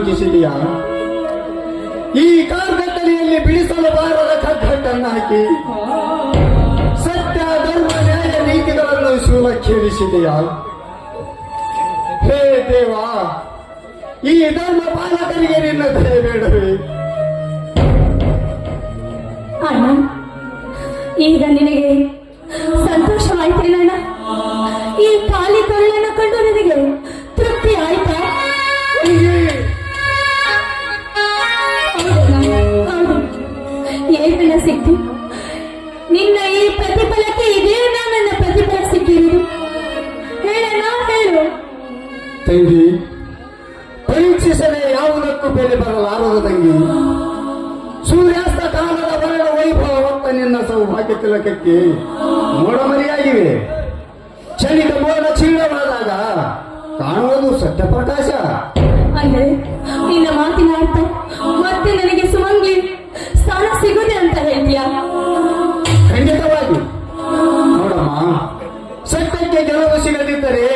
ಯೋಚಿಸಿದೆಯಾ? ಈ ಕಾರ್ಗತ್ತಲೆಯಲ್ಲಿ ಬಿಡಿಸಲು ಬಾರದ ಕಗ್ಗಟ್ಟನ್ನು ಹಾಕಿ ಸತ್ಯ ಧರ್ಮ ನ್ಯಾಯ ನೀತಿಗಳನ್ನು ಶೂಲಕ್ಕೇರಿಸಿದೆಯಾ? ಹೇ ದೇವ, ಈ ಧರ್ಮ ಪಾಲಕರಿಗೆ ನಿನ್ನ ದಯೆ ಬೇಡವೇ? ಅಣ್ಣ, ಈಗ ನಿನಗೆ ಸಂತೋಷವಾಯ್ತೇನಣ್ಣ? ಈ ಖಾಲಿ ಕರುಳನ್ನು ಕಂಡು ನಿನಗೆ ತೃಪ್ತಿ ಆಯ್ತಾ? ಹೌದು, ಏನನ್ನ ಸಿಕ್ತು? ನಿನ್ನ ಈ ಪ್ರತಿಫಲಕ್ಕೆ ಇದೇನ ನನ್ನ ಪ್ರತಿಫಲ ಸಿಕ್ಕಿರುವುದು? ಹೇಳಣ್ಣ, ಹೇಳು. ತಂಗಿ, ಪರೀಕ್ಷಿಸದೆ ಯಾವುದಕ್ಕೂ ಬೆಲೆ ಬರಲಾರದು ತಂಗಿ. ಸೂರ್ಯಾಸ್ತ ಕಾಲದ ಬರಣ ವೈಭವ ಹೊತ್ತ ನಿನ್ನ ಸೌಭಾಗ್ಯ ತಿಲಕಕ್ಕೆ ಮೋಡಮರಿಯಾಗಿವೆ. ಕ್ಷಣಿಕ ಮೋಡ ಕ್ಷೀಣವಾದಾಗ ಕಾಣುವುದು ಸತ್ಯಪ್ರಕಾಶ. ಅಂದ್ರೆ ನಿನ್ನ ಮಾತಿನ ಅರ್ಥ ಮತ್ತೆ ನನಗೆ ಸುಮಂಗಿ ಸ್ಥಾನ ಸಿಗುದೆ ಅಂತ ಹೇಳ್ತೀಯ? ಖಂಡಿತವಾಗಿ. ನೋಡಮ್ಮ, ಸತ್ಯಕ್ಕೆ ಗೆಲುವು ಸಿಗದಿದ್ದರೆ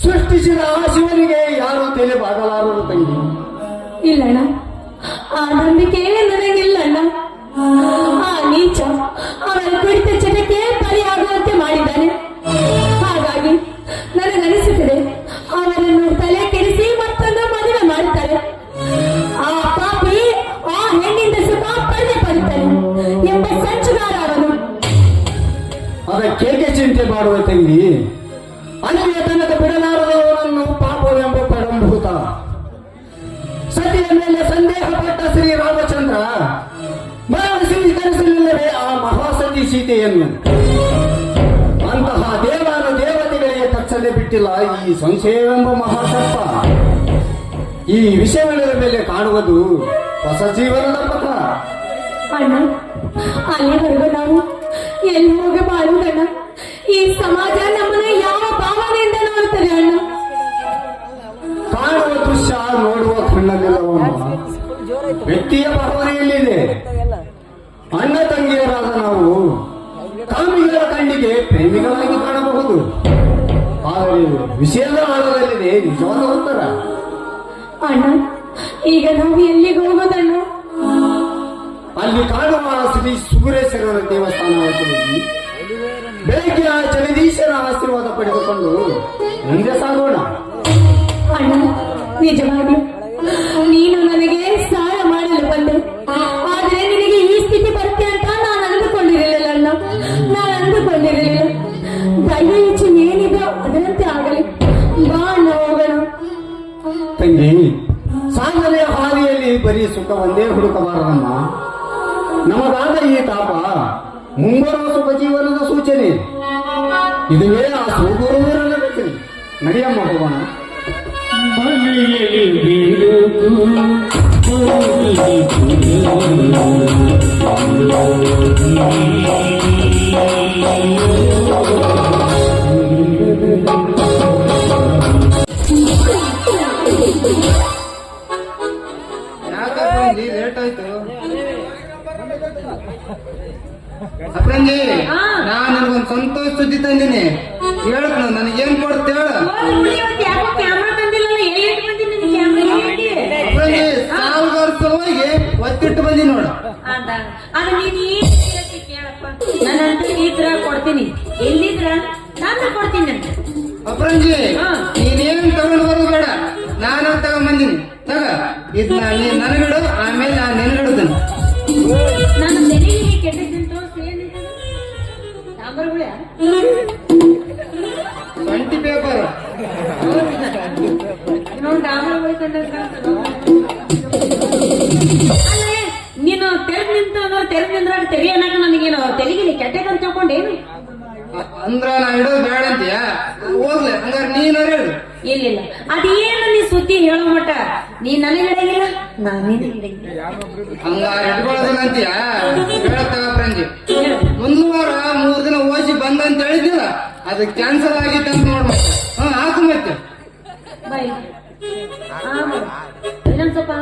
ಸೃಷ್ಟಿಸಿದ ಆ ಶಿವನಿಗೆ ಯಾರು ತಲೆ ಬಾಗಲಾರರು ತಂಗಿ. ಇಲ್ಲಣ್ಣ, ಆ ನಂಬಿಕೆ ನನಗಿಲ್ಲಣ್ಣ. ಆ ನೀಚ ಅವರ ಕುರಿತ ಚಟಕ್ಕೆ ಬಲಿಯಾಗುವಂತೆ ಮಾಡಿದ್ದಾನೆ. ಹಾಗಾಗಿ ನನಗನಿಸುತ್ತದೆ ಅವರನ್ನು ತಲೆ ಕೆಡಿಸಿ ಮತ್ತೊಂದು ಮದುವೆ ಮಾಡುತ್ತಾರೆ. ಆ ಪಾಪಿ ಆ ಹೆಣ್ಣಿಂದ ಸುಖ ಪಡೆದುಕೊಳ್ಳುತ್ತಾನೆ ಎಂಬ ಸಂಚುಗಾರ ಅವನು. ಅದಕ್ಕೇಕೆ ಚಿಂತೆ ಮಾಡುವ ತಂಗಿ? ಅಲ್ಲಿಯ ತನಕ ಬಿಡಲಾರದವರನ್ನು ಪಾಪವೆಂಬ ಪಡಂಭೂತ. ಸತಿಯ ಮೇಲೆ ಸಂದೇಹ ಪಟ್ಟ ಶ್ರೀರಾಮಚಂದ್ರ ಸ್ವೀಕರಿಸಲಿಲ್ಲವೇ ಆ ಮಹಾಸತಿ ಸೀತೆಯನ್ನು? ಅಂತಹ ದೇವಾನು ದೇವತೆಗಳಿಗೆ ತಕ್ಷಣೆ ಬಿಟ್ಟಿಲ್ಲ ಈ ಸಂಶಯವೆಂಬ ಮಹಾಸರ್ಪ. ಈ ವಿಷಯಗಳ ಮೇಲೆ ಕಾಣುವುದು ಹೊಸ ಜೀವನದ ಪಥ. ಅಣ್ಣ, ಅಲ್ಲಿವರೆಗೂ ನಾವು ಎಲ್ಲಿ ಹೋಗಿ ಬಾಳುವುದಣ್ಣ? ಈ ಸಮಾಜ ನಮ್ಮನ್ನ ಯಾವ ಭಾವನೆಯಿಂದ ನೋಡ್ತದೆ ಅಣ್ಣ? ಕಾಣುವ ದೃಶ್ಯ ನೋಡುವ ಕಣ್ಣಲ್ಲಿಲ್ಲವಮ್ಮ, ವ್ಯಕ್ತಿಯ ಭಾವನೆಯಲ್ಲಿದೆ. ಅಣ್ಣ ತಂಗಿಯರಾದ ನಾವು ಕಾಮಿಗಳ ಕಣ್ಣಿಗೆ ಪ್ರೇಮಿಗಳಾಗಿ ಕಾಣಬಹುದು, ಆದರೆ ವಿಷಯದ ಆಳದಲ್ಲಿದೆ ನಿಜವಾದ ಉತ್ತರ. ಅಣ್ಣ, ಈಗ ನಾವು ಎಲ್ಲಿಗೆ ಹೋಗೋದಣ್ಣ? ಅಲ್ಲಿ ಕಾಣುವ ಶ್ರೀ ಸುಗುರೇಶ್ವರರ ದೇವಸ್ಥಾನಕ್ಕೆ ಹೋಗಿ ಬೆಳಗ್ಗೆ ಆ ಜಗದೀಶನ ಆಶೀರ್ವಾದ ಪಡೆದುಕೊಂಡು ಮುಂದೆ ಸಾಗೋಣ. ಅಣ್ಣ, ನಿಜವಾಗಿ ನೀನು ನನಗೆ ಸಹಾಯ ಮಾಡಲು ಬಂದೆ. ಆದರೆ ನಿನಗೆ ಈ ಸ್ಥಿತಿ ಬರುತ್ತೆ ಅಂತ ನಾನು ಅಂದುಕೊಂಡಿರಲಿಲ್ಲ ಅಣ್ಣ. ನಾನು ಅಂದುಕೊಂಡಿರಲಿಲ್ಲ. ದಯ ಇಚ್ಛೆ ಏನಿದೆ ಅದರಂತೆ ಆಗಲಿ. ಬಾ ಅಣ್ಣ, ಹೋಗೋಣ. ತಂಗಿ, ಸಾಧನೆಯ ಹಾದಿಯಲ್ಲಿ ಬರೀ ಸುಖ ಒಂದೇ ಹುಡುಕಬಾರದಮ್ಮ. ನಮಗಾದ ಈ ತಾಪ ಮುಂಬರುವ ಸುಖ ಜೀವನದ ಸೂಚನೆ. ಇದುವೇ ಆ ಸುಗುರುವಿನ ರಚನೆ. ನಡಿಯಮ್ಮ, ಹೋಗೋಣ. ಲೇಟ್ ಆಯ್ತು ಅಪ್ರಂಜಿ. ನಾನು ನನಗೊಂದು ಸಂತೋಷ ಸುದ್ದಿ ತಂದಿನಿ, ಹೇಳ್ತ ನನಗೇನ್ ಕೊಡ್ತ ಹೇಳ. ಅಪ್ರಂಜಿ, ಸಾಲ್ಗಾರ ಸಲುವಾಗಿ ಒತ್ತಿಟ್ಟು ಬಂದಿ ನೋಡ. ಅದು ನೀನು ಕೇಳಪ್ಪ, ನಾನಂತೂ ಈ ತರ ಕೊಡ್ತೀನಿ. ಎಲ್ಲಿದ್ರ ನಾನು ಕೊಡ್ತೀನಿ. ಅಪ್ರಂಜಿ, ನೀನೇನ್ ತಗೊಂಡು ಬರೋದು ಬೇಡ, ನಾನು ತಗೊಂಡ್ ಬಂದಿನಿ. ತಗ ಇದ್ ನೀನ್ ನನಗಿಡು, ಆಮೇಲೆ ನಾನು ನಿನಗಿಡುದನ್ನು. ನಾನು ತೆರಿಗೆ ಕೆಟ್ಟಿದ್ದಂತೂ ಸಾಂಬಾರುಗಳೇ 20 ಪೇಪರ್ ನೀನು ತೆರೆದು ನಿಂದ್ರಾಗ ತೆರೆಯನಾಗ ನನಗೇನು ತೆಲಿಗಿಲಿ ಕೆಟ್ಟದಂತ ತಿಳ್ಕೊಂಡೇನು? ಅಂದ್ರ ನಾ ಇಡೋದು ಬೇಡ ಅಂತೀಯ? ಹೋಗ್ಲೆ, ಹಂಗಾರೆ ನೀನ್ ಹೇಳು. ಇಲ್ಲ, ಅದೇನು ನೀ ಸುದ್ದಿ ಹೇಳೋ ಮಟ್ಟ ನೀ ನನಗೆ ಹಿಡಂಗಿಲ್ಲ, ನಾನೇನು ಹಿಡಂಗಿಲ್ಲ. ಹಂಗಾರೆ ಇಟ್ಕೊಳ್ಳೋದಿಲ್ಲ ಅಂತೀಯ? ಹೇಳ್ತಾಗ ಫ್ರೆಂಜಿ, ಮುಂದಿನ ವಾರ 3 ದಿನ ಓಸಿ ಬಂದಂತ ಹೇಳಿದ್ದಿಲ್ಲ, ಅದು ಕ್ಯಾನ್ಸಲ್ ಆಗಿತ್ತು ಅಂತ ನೋಡ್ ಮತ್ತೆ. ಹಾಕು ಮತ್ತೆ ಬಾಯ್ ಇನ್ನೊಂದ್ ಸ್ವಲ್ಪ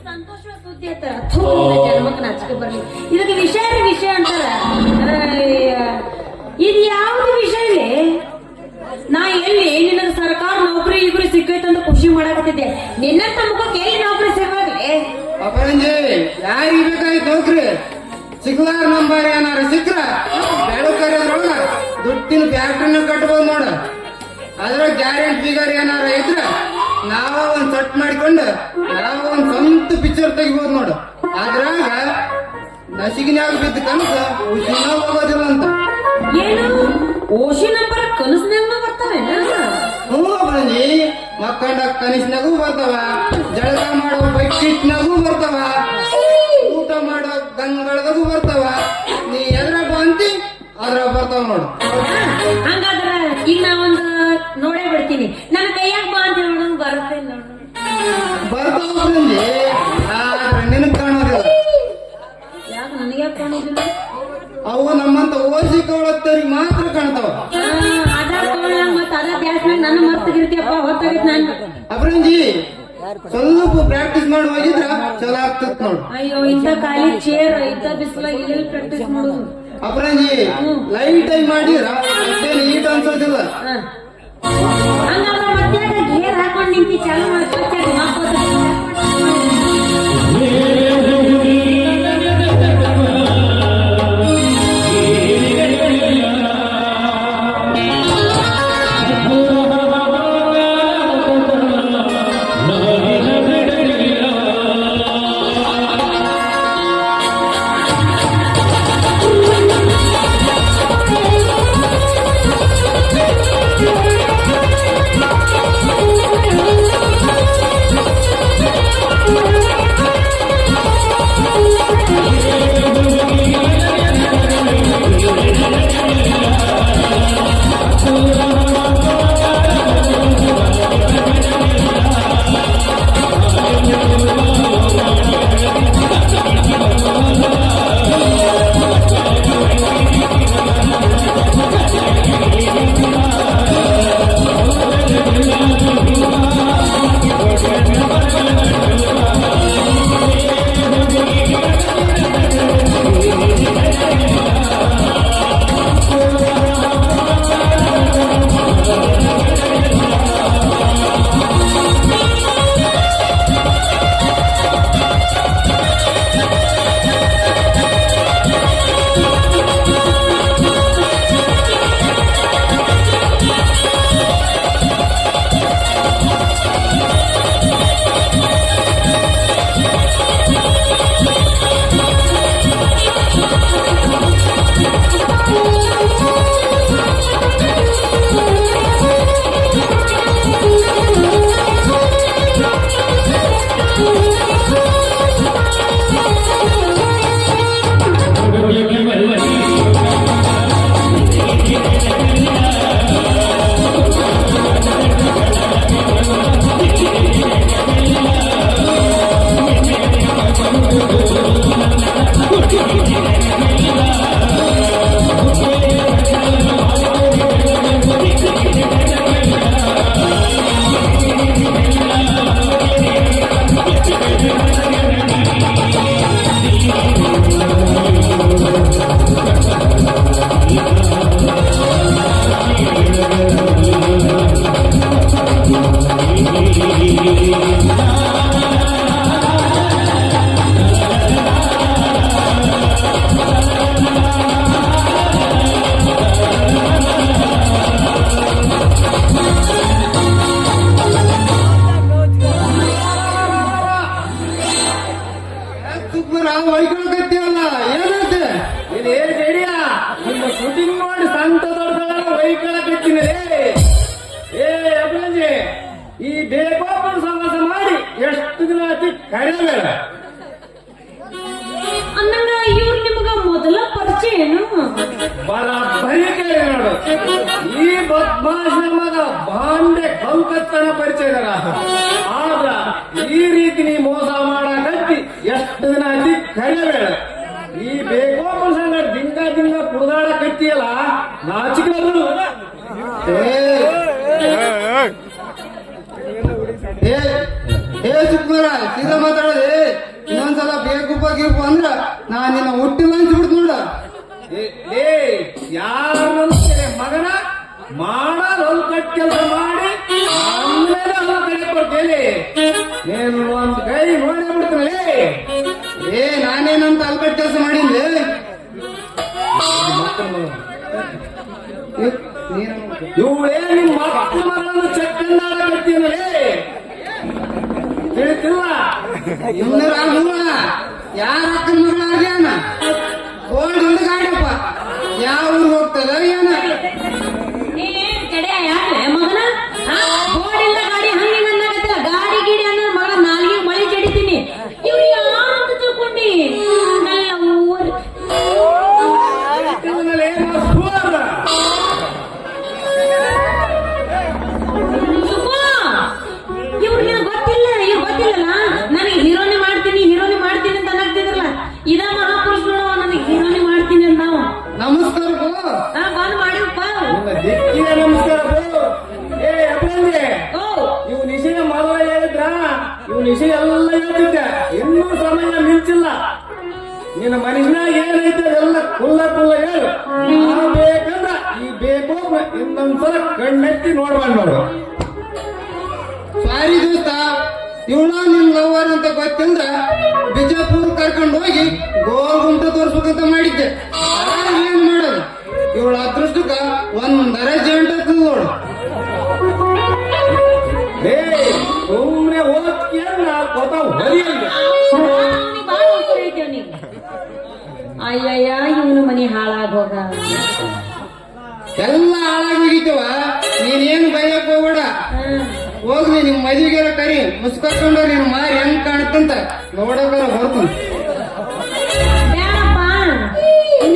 ಸಂತೋಷ ಸುದ್ದಿ ಆಯ್ತ ಜನ್ಮಕ್ಕೆ ನಾಚಿಕೆ ಬರ್ಲಿ. ಇದಕ್ಕೆ ವಿಷಯ ಅಂತಾರ. ಇದು ಯಾವ್ದು ವಿಷಯ ನಿನ್ನ ತಮ್ಮಕ್ಕೆ ಎಲ್ಲಿ ನೌಕರಿ ಸಿಗೋದ್ರಿ? ಅಪರಂಜಿ ಯಾರಿಗೆ ಬೇಕಾಯ್ತು ನೌಕರಿ? ಸಿಗ್ಲಾರ ನಂಬರ್ ಏನಾರ ಸಿಕ್ಕ್ರ ಬೆಳಕರಿಯದ್ರೊಳಗ ದುಡ್ಡಿನ ಫ್ಯಾಕ್ಟ್ರಿನ ಕಟ್ಬೋದು ನೋಡ. ಅದ್ರ ಗ್ಯಾರಂಟಿ ಫಿಗರ್ ಏನಾರ ಇದ್ರ ನಾವ ಒಂದ್ ಸೆಟ್ ಮಾಡ್ಕೊಂಡು ನಾವ ಒಂದ್ ಸ್ವಂತ ಪಿಕ್ಚರ್ ತೆಗಿಬೋದು ನೋಡು. ಅದ್ರಾಗ ನಸಿಗಿನ್ಯಾಗ ಬಿದ್ದ ಕನಸ ಉಸಿನ ಹೋಗೋದಿಲ್ಲ ಅಂತ. ಏನು ಓಶಿ ನಂಬರ್ ಕನಸಿನಾಗ ಬರ್ತಾವೇನ? ಹ್ಞೂ ಅಪರಂಜಿ, ಮಕ್ಕಂಡ ಕನಸಿನಾಗೂ ಬರ್ತಾವ, ಜಳಕ ಮಾಡೋ ಬೈಕಿಟ್ನಾಗೂ ಬರ್ತಾವ, ಊಟ ಮಾಡೋ ಗಂಗಳದಾಗೂ ಬರ್ತಾವ. ನೀ ಎದ್ರ ಬಂತಿ ಅದ್ರ ಬರ್ತಾವ ನೋಡು. ಹಂಗಾದ್ರ ಈಗ ನಾವೊಂದು ನೋಡೇ ಬಿಡ್ತೀನಿ. ನನ್ನ ಕೈಯಾಗ ಬಾ ಅಂತ ಹೇಳೋದು ಬರುತ್ತೆ ನೋಡು. ಬರ್ತಾವ ಅಪರಂಜಿ, ಆದ್ರೆ ನಿನಗ್ ಕಾಣೋದಿಲ್ಲ. ಯಾಕೆ ನನಗೆ ಕಾಣೋದಿಲ್ಲ? ಅವು ನಮ್ಮಂತ ಓಸಿ ಕವಳತ್ತವ್ರಿಗೆ ಮಾತ್ರ ಕಾಣ್ತಾವ. ಅದ ಮತ್ತ ಅದ ಬ್ಯಾಸ್ನಾಗ ನನ್ನ ಮರ್ತಿರ್ತೀಯಪ್ಪ, ಹೊತ್ತಾಗಿತ್ತು ನಾನು. ಅಪರಂಜಿ ಸ್ವಲ್ಪ ಪ್ರಾಕ್ಟೀಸ್ ಮಾಡಿ ಹೋಗಿದ್ರ ಚಲೋ ಆಗ್ತತ್ ನೋಡು. ಅಯ್ಯೋ ಇಂಥ ಖಾಲಿ ಚೇರ್ ಇಂಥ ಬಿಸಿಲಾಗ ಇಲ್ಲಿ ಪ್ರಾಕ್ಟೀಸ್ ಮಾಡೋದು. ಅಪರಂಜಿ ಲೈಟ್ ಆಗಿ ಮಾಡಿದ್ರ ಅಷ್ಟೇನು ಈಟ್ ಅನ್ಸೋದಿಲ್ಲ. ಹಂಗಾದ್ರೆ ಮತ್ತೆ ಗೇರ್ ಹಾಕೊಂಡು ನಿಂತಿ ಚಾಲು ಮಾಡಿ ಹೊಯ್ಕೊಳಕತ್ತೀವಲ್ಲ ಏನಂತೆ ಇದು ಏನ್ ಜಡಿಯ ನಿಮ್ಮ ಶೂಟಿಂಗ್ ನೋಡಿ ಸಂತ ದೊಡ್ಡ ಹೊಯ್ಕೊಳಕತ್ತೀನಿ. ಏ ಅಭಿನಂಜಿ, ಈ ಬೇಕಾಪನ ಸಮಾಸ ಮಾಡಿ ಎಷ್ಟು ದಿನ ಆಯ್ತು ಕರೆಯಬೇಡ. ಅಂದಂಗ ಇವ್ರು ನಿಮಗ ಮೊದಲ ಪರಿಚಯ ಏನು? ಬರೀ ಕೇಳಿ ನೋಡು, ಈ ಬದ್ಮಾಶ್ ಮಗ ಬಾಂಡೆ ಕಲ್ಕತ್ತನ ಪರಿಚಯದಾರ. ಆದ್ರ ಈ ರೀತಿ ನೀ ಮೋಸ ಮಾಡಕತ್ತಿ ಎಷ್ಟು ದಿನ ಆಯ್ತು ಕರೆಯಬೇಡ. ಈ ಬೇಕಾಪನ ಸಂಗ ದಿಂಗ ಕುಡ್ದಾಡಕತ್ತಿಯಲ್ಲ, ನಾಚಿಕೆ ಸುಕ್ಮಾರ ಸೀದಾ ಮಾತಾಡೋದೆ. ಇನ್ನೊಂದ್ಸಲ ಬೇಕು ಬೇಕು ಅಂದ್ರ ನಾನ್ ನಿನ್ನ ಹುಟ್ಟಿಲ್ಲ ಅನ್ಸ್ಬಿಡ್ತು ನೋಡ. ಯಾರ ಮಗನ ಮಾಡೋದು ಹೊಲ್ ಕಟ್ ಕೆಲಸ ಮಾಡಿ ಆಮೇಲೆ ಹೊಲ ಕಡೆ ಕೊಡ್ತೀನಿ. ಹೋಗ್ತೇನೆ ನೀನು ಒಂದ್ ಕೈ ನೋಡೇ ಬಿಡ್ತೀನಿ. ಏ ನಾನೇನಂತ ಅಲ್ಕಟ್ ಕೆಲಸ ಮಾಡಿದ್ದೆ ಇವಳೇ ನಿಮ್ಮ ಮಕ್ಕಳ ಮಗಳನ್ನು ಚಕ್ಕಂದಾಡಕತ್ತೀನಲೇ ತಿಳಿತಿಲ್ಲ. ಇನ್ನೂರ ಯಾರ ಅಕ್ಕನ ಮಗಳಾಗ್ಯಾನ ಗೋಲ್ಡ್ ಗಾಡಿಯಪ್ಪ ಯಾವ ಊರಿಗೆ ಹೋಗ್ತದ ಏನ ಮಗನ ಗೋಡಿಲ್ಲ ಗಾಡಿ ಹಂಗೆ ನನ್ನಾಗತ್ತಿಲ್ಲ ಗಾಡಿ ಗಿಡಿ ಅನ್ನೋ ಮಗ ನಾಲ್ಗೆ ಮಳಿ ಜಡಿತೀನಿ ಇವ್ರು ಯಾರು ಅಂತ ತಿಳ್ಕೊಂಡಿ ತಿಳಿತಿಲ್ಲಲೇ ಮಸ್ಕೂರ್. ಇವ್ರಿಗೆ ಗೊತ್ತಿಲ್ಲ ಇವ್ರು ಗೊತ್ತಿಲ್ಲಲ್ಲ ನನಗೆ ಹೀರೋನಿ ಮಾಡ್ತೀನಿ ಅಂತ ಅನ್ನಕ್ತಿದ್ರಲ್ಲ ಇದ ಮಹಾಪುರುಷಗಳು ನನಗೆ ಹೀರೋನಿ ಮಾಡ್ತೀನಿ ಅಂತ ನಾವು ನಮಸ್ಕಾರ ಬಂದ್ ಮಾಡಿರಪ್ಪ ನಿಮ್ಮ ದಿಕ್ಕಿನ ನಮಸ್ಕಾರ ಬೋ. ಏ ಅಪ್ರಂಜೆ ಇವ್ ನಿಶೆಯ ಮೊದಲ ಹೇಳಿದ್ರ ಇವ್ ನಿಶೆ ಎಲ್ಲ ಹೇಳ್ತಿದ್ದೆ. ಇನ್ನೂ ಸಮಯ ಮಿಂಚಿಲ್ಲ. ನಿನ್ನ ಮನುಷ್ಯನಾಗ ಏನೈತೆ ಅದೆಲ್ಲ ಕುಲ್ಲ ಹೇಳು. ಬೇಕಂದ್ರ ಈ ಬೇಕು ಇನ್ನೊಂದ್ಸಲ ಕಣ್ಣೆತ್ತಿ ನೋಡ್ಬಂದ್ ನೋಡು. ಸಾರಿ ದೋಸ್ತ ಇವಳ ನಿನ್ ಲವರ್ ಅಂತ ಗೊತ್ತಿಲ್ದ ಬಿಜಾಪುರ್ ಕರ್ಕೊಂಡು ಹೋಗಿ ಗೋಲ್ ಗುಂಟ ತೋರ್ಸ್ಬೇಕಂತ ಮಾಡಿದ್ದೆ. ಏನ್ ಮಾಡೋದು ಇವಳ ಅದೃಷ್ಟಕ್ಕ ಒಂದರ ಜಂಟ ನೋಡು. ಏ ಸುಮ್ನೆ ಓದ್ಕೇಳ ಕೊತ ಹೊರಿಯಲ್ಲ. ಅಯ್ಯಯ್ಯ ಇವನು ಮನಿ ಹಾಳಾಗೋಗ ಎಲ್ಲ ಹಾಳಾಗಿ ಹೋಗಿದ್ದವ ನೀನೇನು ಬೈಯಕ್ ಹೋಗ್ಬೇಡ. ಹೋಗ್ಲಿ ನಿಮ್ ಮದುವೆಗೆಲ್ಲ ಕರಿ ಮುಸ್ಕೊಂಡ ನಿನ್ ಮಾರಿ ಹೆಂಗ್ ಕಾಣತ್ತಂತ ನೋಡಕರ ಬರ್ತೀನಿ. ಬೇಡಪ್ಪ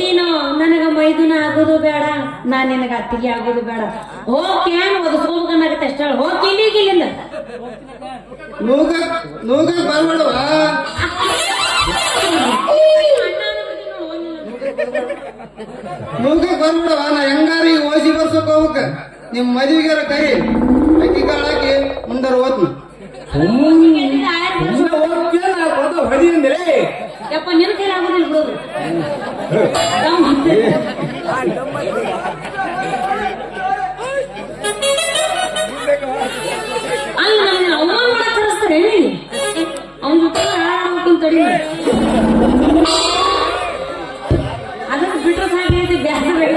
ನೀನು ನನಗ ಮೈದುನ ಆಗೋದು ಬೇಡ ನಾನ್ ನಿನಗ ಅತ್ತಿಗೆ ಆಗೋದು ಬೇಡ. ಹೋಗ್ಕೇನ್ ಒದಸ್ಕೋಬೇಕನ್ನಾಗತ್ತೆ ಅಷ್ಟ ಹೋಗಿ ಇಲ್ಲಿಗಿಲ್ಲಿಂದ ನೂಗಕ್ ಬರ್ಬೇಡವ. ನೂಗಕ್ ಬರ್ಬೇಡವ. ನಾ ಹೆಂಗಾರ ಈಗ ಓಸಿ ಬರ್ಸಕ್ ಹೋಗ್ಬೇಕ. ನಿಮ್ ಮದುವೆಗೆಲ್ಲ ಕರಿ ಅಕ್ಕಿ ಕಾಳಾಕಿ ಮುಂದರ ಓದ್ನ. ಸುಮ್ನೆ ಓದ್ಕೇಳ ಕೊತ ಹೊರಿ ಅಂದ್ರೆ ಯಪ್ಪ ನಿನ್ ಕೈಲಿ ಆಗೋದಿಲ್ಲ ಬಿಡೋದು. ಅಲ್ಲ ನನ್ನ ಅವಮಾನ ಮಾಡಕ್ ಕಳಿಸ್ತಾರೆ ಅವನ ಜೊತೆ ಆಡೋಕ್ಕಿಂತ ಅದಕ್ಕೆ ಬಿಟ್ಟರೆ ಸಾಕೈತಿ ಬ್ಯಾಸ ಬೇಡ.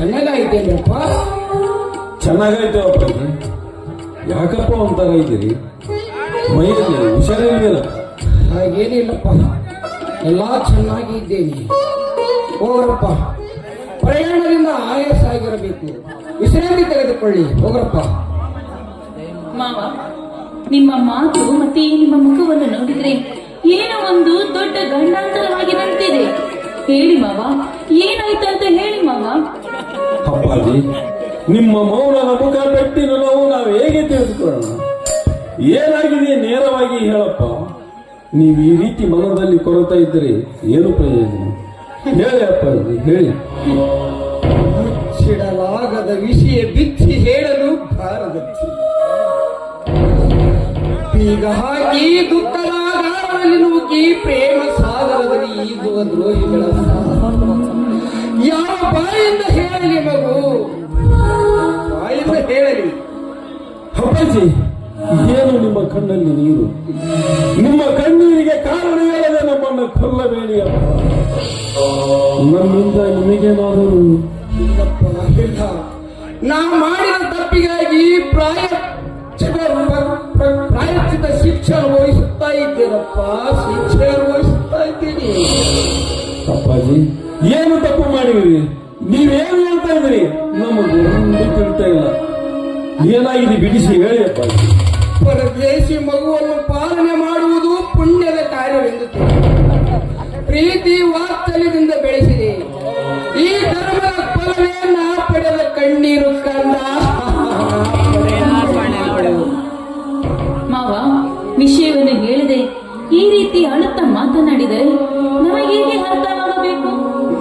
ಚೆನ್ನಾಗಾಯ್ತೇನಪ್ಪ? ಚೆನ್ನಾಗಾಯ್ತು ಅಪ್ಪಾಜಿ. ಯಾಕಪ್ಪ ಒಂಥರ ಇದ್ದೀರಿ? ಮೈಯಲ್ಲಿ ಹುಷಾರಿಲ್ವೇನ? ಹಾಗೇನಿಲ್ಲಪ್ಪ, ಎಲ್ಲ ಚೆನ್ನಾಗಿ ಇದ್ದೇನೆ. ಹೋಗ್ರಪ್ಪ, ಪ್ರಯಾಣದಿಂದ ಆಯಾಸ ಆಗಿರಬೇಕು, ವಿಶ್ರಾಂತಿ ತೆಗೆದುಕೊಳ್ಳಿ. ಹೋಗ್ರಪ್ಪ. ಮಾವ, ನಿಮ್ಮ ಮಾತು ಮತ್ತೆ ನಿಮ್ಮ ಮುಖವನ್ನು ನೋಡಿದ್ರೆ ಏನೋ ಒಂದು ದೊಡ್ಡ ಗಂಡಾಂತರವಾಗಿ ನಂತಿದೆ. ಹೇಳಿ ಮಾವ, ಏನಾಯ್ತಂತ ಹೇಳಿ ಮಾವ. ಅಪ್ಪಾಜಿ, ನಿಮ್ಮ ಮೌನದ ಮುಖ ಪೆಟ್ಟಿನ ನಾವು ಹೇಗೆ ತಿಳಿದುಕೊಳ್ಳೋಣ? ಏನಾಗಿದೆ ನೇರವಾಗಿ ಹೇಳಪ್ಪ. ನೀವು ಈ ರೀತಿ ಮನದಲ್ಲಿ ಕೊರತಾ ಇದ್ದರೆ ಏನು ಪ್ರಯೋಜನ? ಹೇಳಿ ಅಪ್ಪಾಜಿ, ಹೇಳಿ. ಮುಚ್ಚಿಡಲಾಗದ ವಿಷಯ ಬಿಚ್ಚಿ ಹೇಳಲು ಬಾರದಚ್ಚಿ. ಈಗ ಹಾಕಿ ದುಃಖದಾಗಾರದಲ್ಲಿ ನೂಕಿ ಪ್ರೇಮ ಸಾಗರದಲ್ಲಿ ಈಗುವ ದ್ರೋಹಿಗಳ ಯಾವ ಬಾಯಿಂದ ಹೇಳಲಿ ಮಗು? ಬಾಯಿಂದ ಹೇಳಲಿ. ಅಪ್ಪಾಜಿ, ಏನು ನಿಮ್ಮ ಕಣ್ಣಲ್ಲಿ ನೀರು? ನಿಮ್ಮ ಕಣ್ಣೀರಿಗೆ ಕಾರಣ ಹೇಳದೆ ನಮ್ಮನ್ನು ಕೊಲ್ಲಬೇಡಿ ಅಪ್ಪ. ನಮ್ಮಿಂದ ನಿಮಗೇನಾದರೂ ಇಲ್ಲಪ್ಪ, ಇಲ್ಲ. ನಾ ಮಾಡಿದ ತಪ್ಪಿಗಾಗಿ ಪ್ರಾಯಶ್ಚಿತ ಶಿಕ್ಷೆ ಅನುಭವಿಸುತ್ತಾ ಇದ್ದೇನಪ್ಪ, ಶಿಕ್ಷೆ ಅನುಭವಿಸುತ್ತಾ ಇದ್ದೀನಿ. ಅಪ್ಪಾಜಿ, ಏನು ತಪ್ಪು ಮಾಡಿದ್ರಿ? ನೀವೇನು ಹೇಳ್ತಾ ಇದ್ರಿ? ನಮಗೆ ಒಂದು ತಿಳಿತಾ ಇಲ್ಲ. ಏನಾಗಿದೆ ಬಿಡಿಸಿ ಹೇಳಿ ಅಪ್ಪಾಜಿ. ಪರದೇಶಿ ಮಗುವನ್ನು ಪಾಲನೆ ಮಾಡುವುದು ಪುಣ್ಯದ ಕಾರ್ಯವೆಂದು ಪ್ರೀತಿ ವಾತ್ಸಲ್ಯದಿಂದ ಬೆಳೆಸಿದೆ. ಈ ಧರ್ಮದ ಫಲವೇ ನಾ ಪಡೆದ ಕಣ್ಣೀರು ಕಂದ. ಮಾವ, ವಿಷಯವನ್ನು ಹೇಳಿದೆ ಈ ರೀತಿ ಅಳುತ್ತಾ ಮಾತನಾಡಿದರೆ ನಮಗೆ ಹೇಗೆ ಅರ್ಥವಾಗಬೇಕು?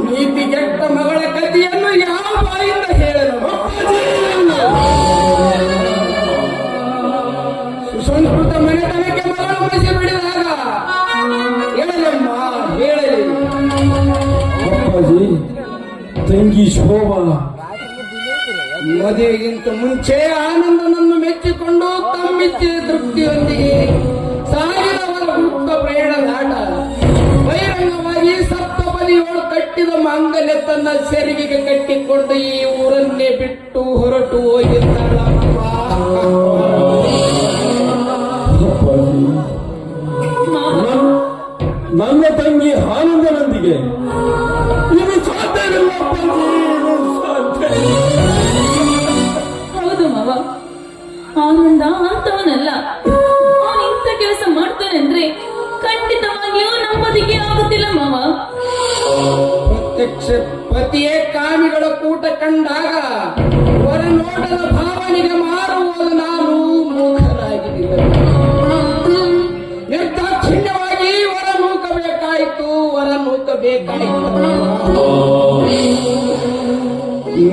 ನೀತಿ ಕೆಟ್ಟ ಮಗಳ ಕಥೆಯನ್ನು ಯಾವ ಬಾಯಿಂದ ಹೇಳಲು? ಸುಸಂಸ್ಕೃತ ಮನೆತನಕ್ಕೆ ಮಗಳು ಮನಸ್ಸು ಬಿಡಿದಾಗ ಹೇಳಲಮ್ಮ, ಹೇಳಲಿ. ಅಪ್ಪಾಜಿ, ತಂಗಿ ಶೋಭಾ ಮದುವೆಗಿಂತ ಮುಂಚೆ ಆನಂದನನ್ನು ಮೆಚ್ಚಿಕೊಂಡು ತಮ್ಮಿಚ್ಚೆ ತೃಪ್ತಿಯೊಂದಿಗೆ ಸಾಗಿದವರ ಮುಕ್ತ ಪ್ರಯಾಣ ದಾಟ ಬಹಿರಂಗವಾಗಿ ಸಪ್ತಪದಿಯೋಳು ಕಟ್ಟಿದ ಮಾಂಗಲ್ಯ ತನ್ನ ಸೆರಿಗೆಗೆ ಕಟ್ಟಿಕೊಂಡು ಈ ಊರನ್ನೇ ಬಿಟ್ಟು ಹೊರಟು ಹೋಗಿದ್ದಾಳಪ್ಪ. ಅಪ್ಪಾಜಿ, ನನ್ನ ತಂಗಿ ಆನಂದನೊಂದಿಗೆ ಇದು ಸಾಧ್ಯವಿಲ್ಲ ಅಪ್ಪಾಜಿ, ಇದು ಸಾಧ್ಯವಿಲ್ಲ. ಹೌದು ಮಾವ, ಆನಂದ ಅಂತವನಲ್ಲ. ಅವನು ಇಂಥ ಕೆಲಸ ಮಾಡ್ತಾನೆ ಅಂದ್ರೆ ಖಂಡಿತವಾಗಿಯೂ ನಂಬೋದಿಕ್ಕೆ ಆಗುತ್ತಿಲ್ಲ ಮಾವ. ಪ್ರತ್ಯಕ್ಷ ಪತಿಯೇ ಕಾಮಿಗಳ ಕೂಟ ಕಂಡಾಗ ಹೊರ ನೋಟದ ಭಾವನೆಗೆ ಮಾರುವುದು ನಾನು ಮೂಢನಾಗಿದ್ದಿಲ್ಲ. ನಿರ್ದಾಕ್ಷಿಣ್ಯವಾಗಿ ಹೊರ ನೂಕಬೇಕಾಯಿತು, ಹೊರ ನೂಕಬೇಕಾಯಿತು.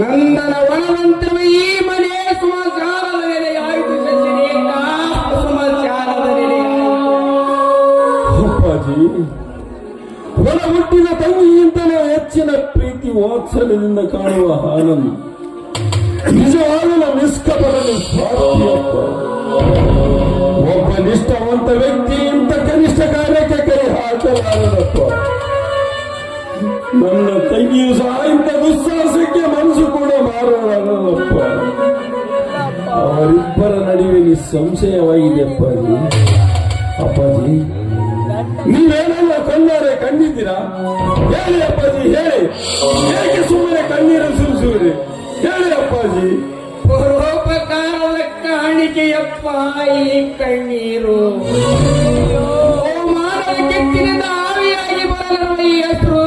ನಂದನ ಒಳವಂತವೇ ಈ ಮನೆ ಸುಮಸಾರದ ನೆಲೆಯಾಯಿತು. ಸಜ್ಜನೇಕ ಸುಮಸಾರದ ನೆಲೆಯಾಯಿತು. ಅಪ್ಪಾಜಿ, ಹೊರ ಹುಟ್ಟಿದ ತಂಗಿಗಿಂತಲೂ ಹೆಚ್ಚಿನ ಪ್ರೀತಿ ವಾತ್ಸಲ್ಯದಿಂದ ಕಾಣುವ ಆನಂದ ನಿಜವಾಗಲ ನಿಷ್ಕಪಟದ ಸ್ವಾರ್ಥಿಯಪ್ಪ. ಒಬ್ಬ ನಿಷ್ಠಾವಂತ ವ್ಯಕ್ತಿ ಇಂಥ ಕನಿಷ್ಠ ಕಾರ್ಯಕ್ಕೆ ಕೈ ಹಾಕಲಾರದಪ್ಪ. ನನ್ನ ತಂಗಿಯು ಸಹ ಇಂಥ ದುಸ್ಸಾಹಸಕ್ಕೆ ಮನಸ್ಸು ಕೂಡ ಮಾರಲಾರದಪ್ಪ. ಅವರಿಬ್ಬರ ನಡುವೆ ನಿಸ್ಸಂಶಯವಾಗಿದೆ ಅಪ್ಪಾಜಿ. ಅಪ್ಪಾಜಿ, ನೀವೇನೆಲ್ಲ ಕಣ್ಣಾರೆ ಕಂಡಿದ್ದೀರಾ? ಹೇಳಿ ಅಪ್ಪಾಜಿ, ಹೇಳಿ. ಏಕೆ ಸುಮ್ಮನೆ ಕಣ್ಣೀರು ಸುರಿಸುವಿರಿ? ಹೇಳಿ ಅಪ್ಪಾಜಿ. ಪರೋಪಕಾರದ ಕಾಣಿಕೆಯಪ್ಪ ಈ ಕಣ್ಣೀರು. ಮಾನವ ಕೆತ್ತಿನಿಂದ ಆವಿಯಾಗಿ ಬರಲಿರುವ ಈ ಹೆಸರು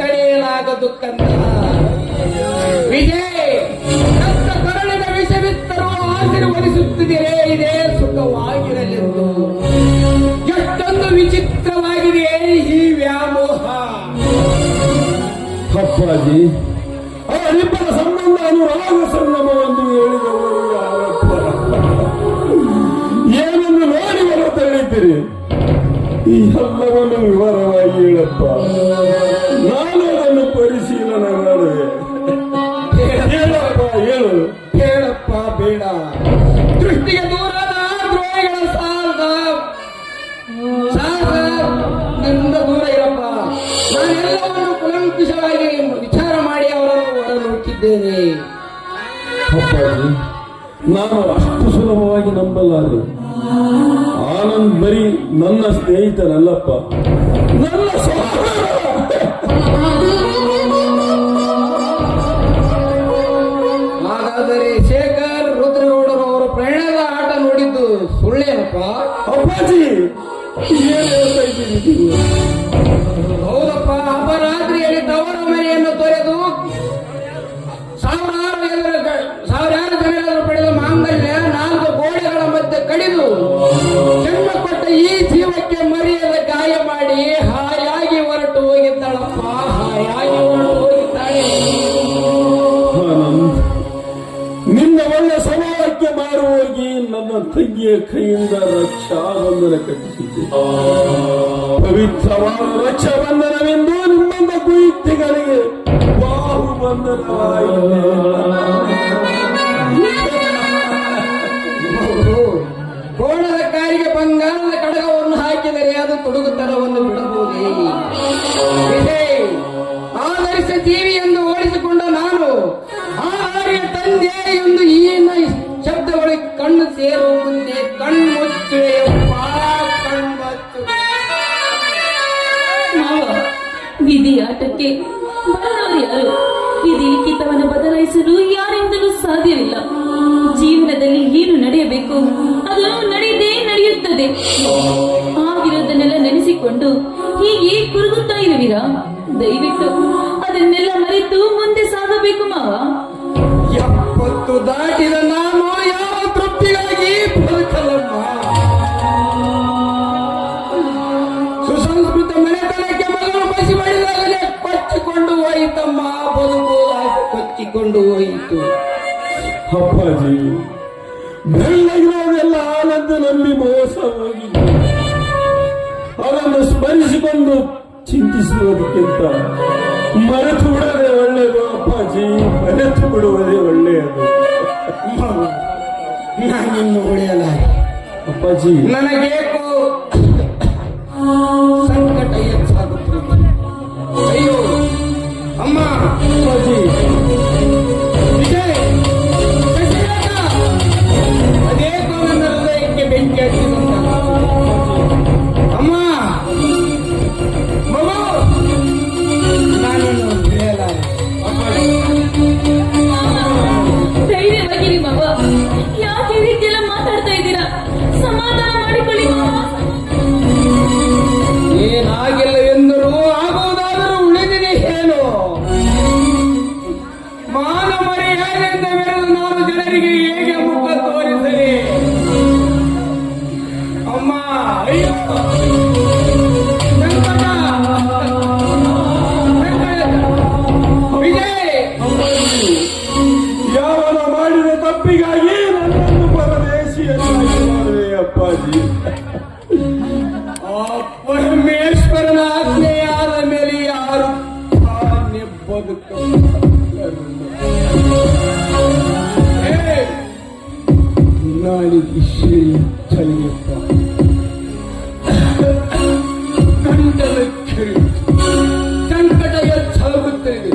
ತಡೆಯಲಾಗದು ಕಂದ. ವಿಜಯ್, ನನ್ನ ಕರಳಿನ ವಿಷವಿತ್ತರೂ ಆಶೀರ್ವದಿಸುತ್ತಿದ್ದೀರೇ, ಇದೇ ಸುಖವಾಗಿರಲೆಂದು. ಎಷ್ಟೊಂದು ವಿಚಿತ್ರವಾಗಿದೆ ಈ ವ್ಯಾಮೋಹ. ಅಪ್ಪಾಜಿ, ಅವರಿಬ್ಬರ ಸಂಬಂಧ ಅನುರಾಗ ಸಂಗಮವೆಂದು ಹೇಳಿದವರು ಯಾರಪ್ಪ? ಏನನ್ನು ನೋಡಿ ಹೊರ ತಳ್ಳಿದ್ದೀರಿ? ಈ ಎಲ್ಲವನ್ನು ವಿವರವಾಗಿ ಹೇಳಪ್ಪ, ನಾನು ಅದನ್ನು ಪರಿಶೀಲನೆ ಮಾಡುವೆ. ಹೇಳಪ್ಪ, ಹೇಳು. ಹೇಳಪ್ಪ, ಬೇಡ. ದೃಷ್ಟಿಗೆ ದೂರದ ದ್ರೋಹಿಗಳ ನಿಂದ ದೂರ ಇರಪ್ಪ. ನಾನೆಲ್ಲವನ್ನು ಕುಲಂಕುಷವಾಗಿ ವಿಚಾರ ಮಾಡಿ ಅವರನ್ನು ಹೊರನೂಕಿದ್ದೇನೆ. ಹೇಳಿದ್ದೇನೆ. ಅಪ್ಪಾಜಿ, ನಾನು ಅಷ್ಟು ಸುಲಭವಾಗಿ ನಂಬಲಾರೆ. ಆನಂದ್ ಬರೀ ನನ್ನ ಸ್ನೇಹಿತನಲ್ಲಪ್ಪ, ನನ್ನ ಸಹೋದರ. ಹಾಗಾದರೆ ಶೇಖರ್ ರುದ್ರಗೌಡರು ಅವರ ಪ್ರಣಯದ ಆಟ ನೋಡಿದ್ದು ಸುಳ್ಳೇನಪ್ಪ? ಅಪ್ಪಾಜಿ, ಏನ್ ಹೇಳ್ತಾ ಇದ್ದೀರಿ ನೀವು? ಹೌದಪ್ಪ, ಅಪರಾತ್ರಿಯಲ್ಲಿ ತವರ ಮನೆಯನ್ನು ತೊರೆದು ಸಾವಿರಾರು ಜನರನ್ನು ಪಡೆದ ಮಾಂಗಲ್ಯ 4 ಗೋಡೆಗಳ ಮಧ್ಯೆ ಕಡಿದು ಜನ್ಮ ಕೊಟ್ಟ ಈ ಜೀವಕ್ಕೆ ಮರೆಯದ ಗಾಯ ಮಾಡಿ ಹಾಯಾಗಿ ಹೊರಟು ಹೋಗಿದ್ದಾಳಪ್ಪ, ಹಾಯಾಗಿ ಹೊರಟು ಹೋಗಿದ್ದಾಳೆ. ಆನಂದ್, ನಿನ್ನ ಒಳ್ಳೆ ಸ್ವಭಾವಕ್ಕೆ ಮಾರು ಹೋಗಿ ನನ್ನ ತಂಗಿಯ ಕೈಯಿಂದ ರಕ್ಷಾಬಂಧನ ಕಟ್ಟಿಸಿದ್ದೆ. ಪವಿತ್ರವಾದ ರಕ್ಷಾಬಂಧನವೆಂದು ನಿಮ್ಮನ್ನ ಕುಯಿತಿಗಳಿಗೆ ಬಾಹುಬಂಧನವಾಯಿತು. ಕೋಣದ ಕಾರಿಗೆ ಬಂಗಾರದ ಕಡಗವನ್ನು ಹಾಕಿದರೆ ಅದು ತುಡುಗುತನವನ್ನು ಬಿಡಬಹುದೇ? ವಿಜಯ್, ಆದರ್ಶ ಜೀವಿ ಎಂದು ಓಡಿಸಿಕೊಂಡ ನಾನು ಆ ಆರ್ಯ ತಂದೆ ಎಂದು ಈನ ಶಬ್ದಗಳು ಕಣ್ಣು ಸೇರುವ ಮುಂದೆ ಕಣ್ಮುಚ್ಚುವೆಯಪ್ಪ, ಕಣ್ಮುಚ್ಚುವೆ. ಮಾವ, ವಿಧಿ ಆಟಕ್ಕೆ ಬರದವರು ಯಾರು? ವಿಧಿ ಲಿಖಿತವನ್ನು ಬದಲಾಯಿಸಲು ಯಾರಿಂದಲೂ ಸಾಧ್ಯವಿಲ್ಲ. ಜೀವನದಲ್ಲಿ ಏನು ನಡೆಯಬೇಕು ಅದು ನಡೆಯುತ್ತದೆ. ಆಗಿರೋದನ್ನೆಲ್ಲ ನೆನೆಸಿಕೊಂಡು ಹೀಗೆ ಕುರುಗುತ್ತಾ ಇರುವಿರಾ? ದಯವಿಟ್ಟು ಅದನ್ನೆಲ್ಲ ಮರೆತು ಮುಂದೆ ಸಾಗಬೇಕು ಮಾವ. 70 ದಾಟಿದ ನಾನು ಯಾವ ತೃಪ್ತಿಗಾಗಿ ಬದುಕಲಮ್ಮ. ಸುಸಂಸ್ಕೃತ ಮನೆತನಕ್ಕೆ ಮಗಳು ಬಸಿ ಮಾಡಿದಾಗಲೇ ಕೊಚ್ಚಿಕೊಂಡು ಹೋಯಿತಮ್ಮ, ಬದುಕು ಕೊಚ್ಚಿಕೊಂಡು ಹೋಯಿತು. ಅಪ್ಪಾಜಿ, ಬೆಳ್ಳಗಿರೋದೆಲ್ಲ ಆನಂದ ನಂಬಿ ಮೋಸ ಹೋಗಿದ್ದು. ಅದನ್ನು ಸ್ಮರಿಸಿಕೊಂಡು ಚಿಂತಿಸುವುದಕ್ಕಿಂತ ಮರೆತು ಬಿಡೋದೇ ಒಳ್ಳೆಯದು ಅಪ್ಪಾಜಿ, ಮರೆತು ಬಿಡುವುದೇ ಒಳ್ಳೆಯದು. ನಾನಿನ್ನು ಉಳಿಯಲ್ಲ ಅಪ್ಪಾಜಿ, ನನಗೇಕೋ ಸಂಕಟ ಹೆಚ್ಚಾಗುತ್ತದೆ. ಅಯ್ಯೋ ಅಮ್ಮ, ಅಪ್ಪಾಜಿ, ವಿಜಯ್, ಶಶಿರೇಖ, ಅದೇಕೋ ನನ್ನ ಹೃದಯಕ್ಕೆ ಬೆಂಕಿ ಹಚ್ಚಿದಂತಾಗುತ್ತದೆ. ಅಮ್ಮ, ಮಗು, ನಾನಿನ್ನು ಉಳಿಯಲ್ಲ. ಧೈರ್ಯವಾಗಿರಿ ಮಾವ. ಯಾಕೆ ಈ ರೀತಿ ಎಲ್ಲ ಮಾತಾಡ್ತಾ ಇದ್ದೀರಾ? ಸಮಾಧಾನ ಮಾಡಿಕೊಳ್ಳಿ ಮಾವ. ಏನಾಗಿಲ್ಲ ಎಂದರೂ ಆಗುವುದಾದರೂ ಉಳಿದಿದೆ ಏನು? ಮಾನ ಮರ್ಯಾದೆಯಿಂದ ಮೆರೆದು ನಾನು ಜನರಿಗೆ ಹೇಗೆ ಮುಖ ತೋರಿಸಲಿ? ಅಮ್ಮ, ಅಯ್ಯೋ, ಸಂಕಟ, ವಿಜಯ್, ಯಾವನ ಮಾಡಿದ ತಪ್ಪಿಗಾಗಿ ನನ್ನನ್ನು ಪರದೇಶಿಯನ್ನಾಗಿ ಮಾಡುವೆ ಅಪ್ಪಾಜಿ. ಆ ಪರಮೇಶ್ವರನ ಆಜ್ಞೆಯಾದ ಮೇಲೆ ಯಾರು ತಾನೇ ಬದುಕಬಲ್ಲರು? ನಾಲಿಗೆ ಚಲಿಯಪ್ಪ, ಗಂಟಲ ಕಿರಿ, ಸಂಕಟ ಹೆಚ್ಚಾಗುತ್ತದೆ.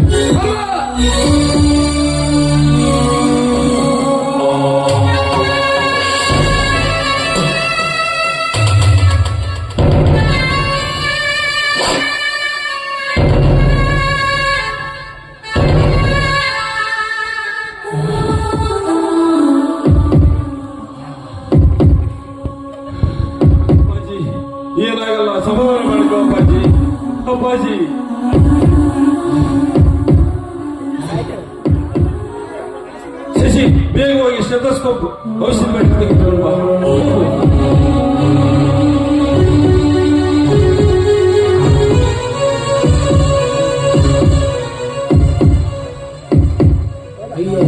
ಅಪ್ಪಾಜಿ, ಏನಾಗಲ್ಲ, ಸಮಾಧಾನ ಮಾಡಿಕೋ ಅಪ್ಪಾಜಿ. ಅಪ್ಪಾಜಿ, ಶಶಿ, ಬೇಗ ಹೋಗಿ ಸ್ಟೆಥೋಸ್ಕೋಪ್ ಔಷಧಿ ಮಾಡಿ ತೆಗೆದುಕೊಂಡು ಬಾ. ಅಯ್ಯೋ,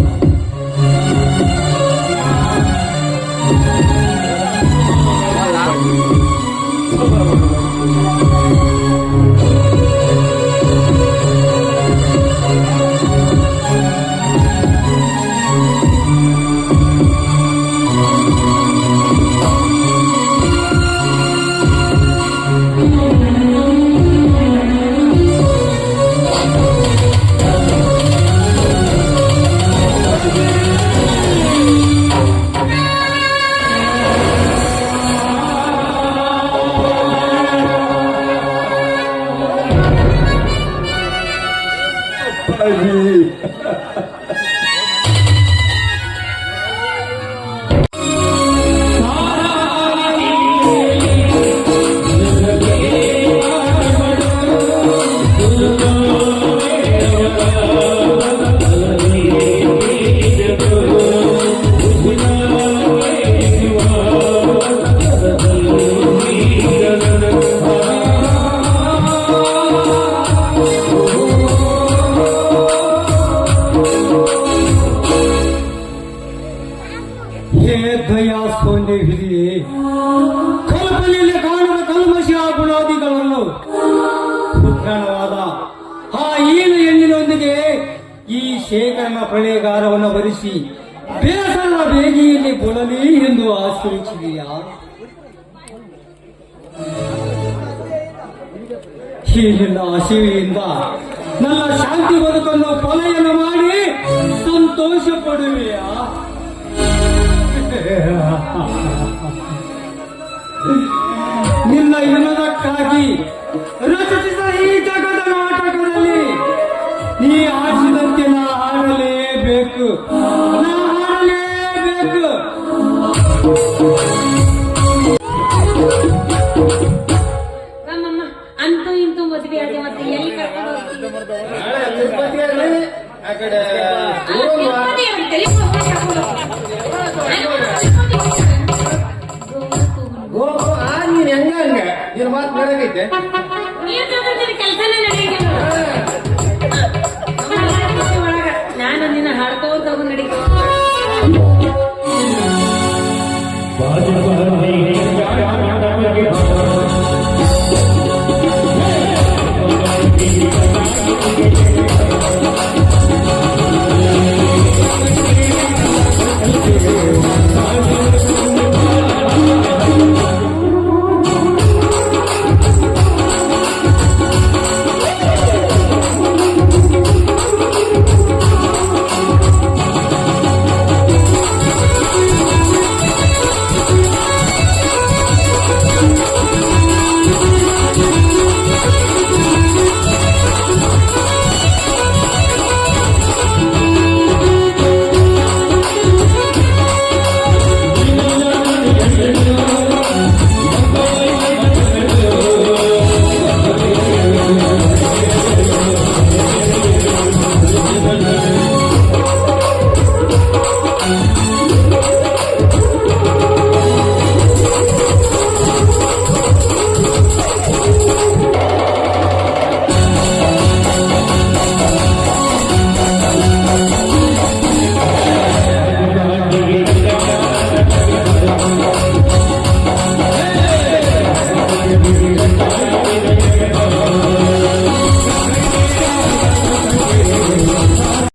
ದಯಾಸ್ಪಂದವಿದೆ. ಕಲ್ಪನೆಯಲ್ಲಿ ಕಾಣದ ಕಲ್ಮಶ ಗುಣಾದಿಗಳನ್ನು ಉತ್ಪನ್ನವಾದ ಆ ಈನ ಹೆಣ್ಣಿನೊಂದಿಗೆ ಈ ಶೇಖರನ ಪ್ರಳಯಗಾರವನ್ನು ಭರಿಸಿ ಬೇಸರದ ಬೇಗಿಯಲ್ಲಿ ಕೊಡಲಿ ಎಂದು ಆಶ್ರಯಿಸಿದೆಯಾ? ಈ ನಿನ್ನ ಆಶೆಯಿಂದ ನನ್ನ ಶಾಂತಿ ಬದುಕನ್ನು ಪಲಾಯನ ಮಾಡಿ ಸಂತೋಷ ಪಡುವೆಯಾ? ನಿನ್ನ ಇನ್ನದಕ್ಕಾಗಿ ರಚಿಸಿದ ಈ ಜಗದ ನಾಟಕದಲ್ಲಿ ನೀ ಆಡಿಸಿದಂತೆ ನಾ ಹಾಡಲೇಬೇಕು. ರಾಮಮ್ಮ ಅಂತೂ ಇಂತೂ ಮದುವೆ ಆದ ಮತ್ತೆ ಎಲ್ಲಿ ಕರ್ಕೊಂಡು ಹೋಗ್ತೀನಿ? ನಾಳೆ ತಿರುಪತಿ ಆಗ್ಲಿ, ಆ ಕಡೆ ತಿರುಪತಿ ಅಂತೆ, ಕರ್ಕೊಂಡು ನೀನ್ ಹಂಗ ನಿನ್ ಮಾತು ಬರಗೈತೆ. ಕೆಲಸನೇ ನಡೆಯಲ್ಲ. ಒಳಗ ನಾನು ನಿನ್ನ ಹಾಡ್ಕೋತ ಹೋಗು ನಡೀತೀನಿ.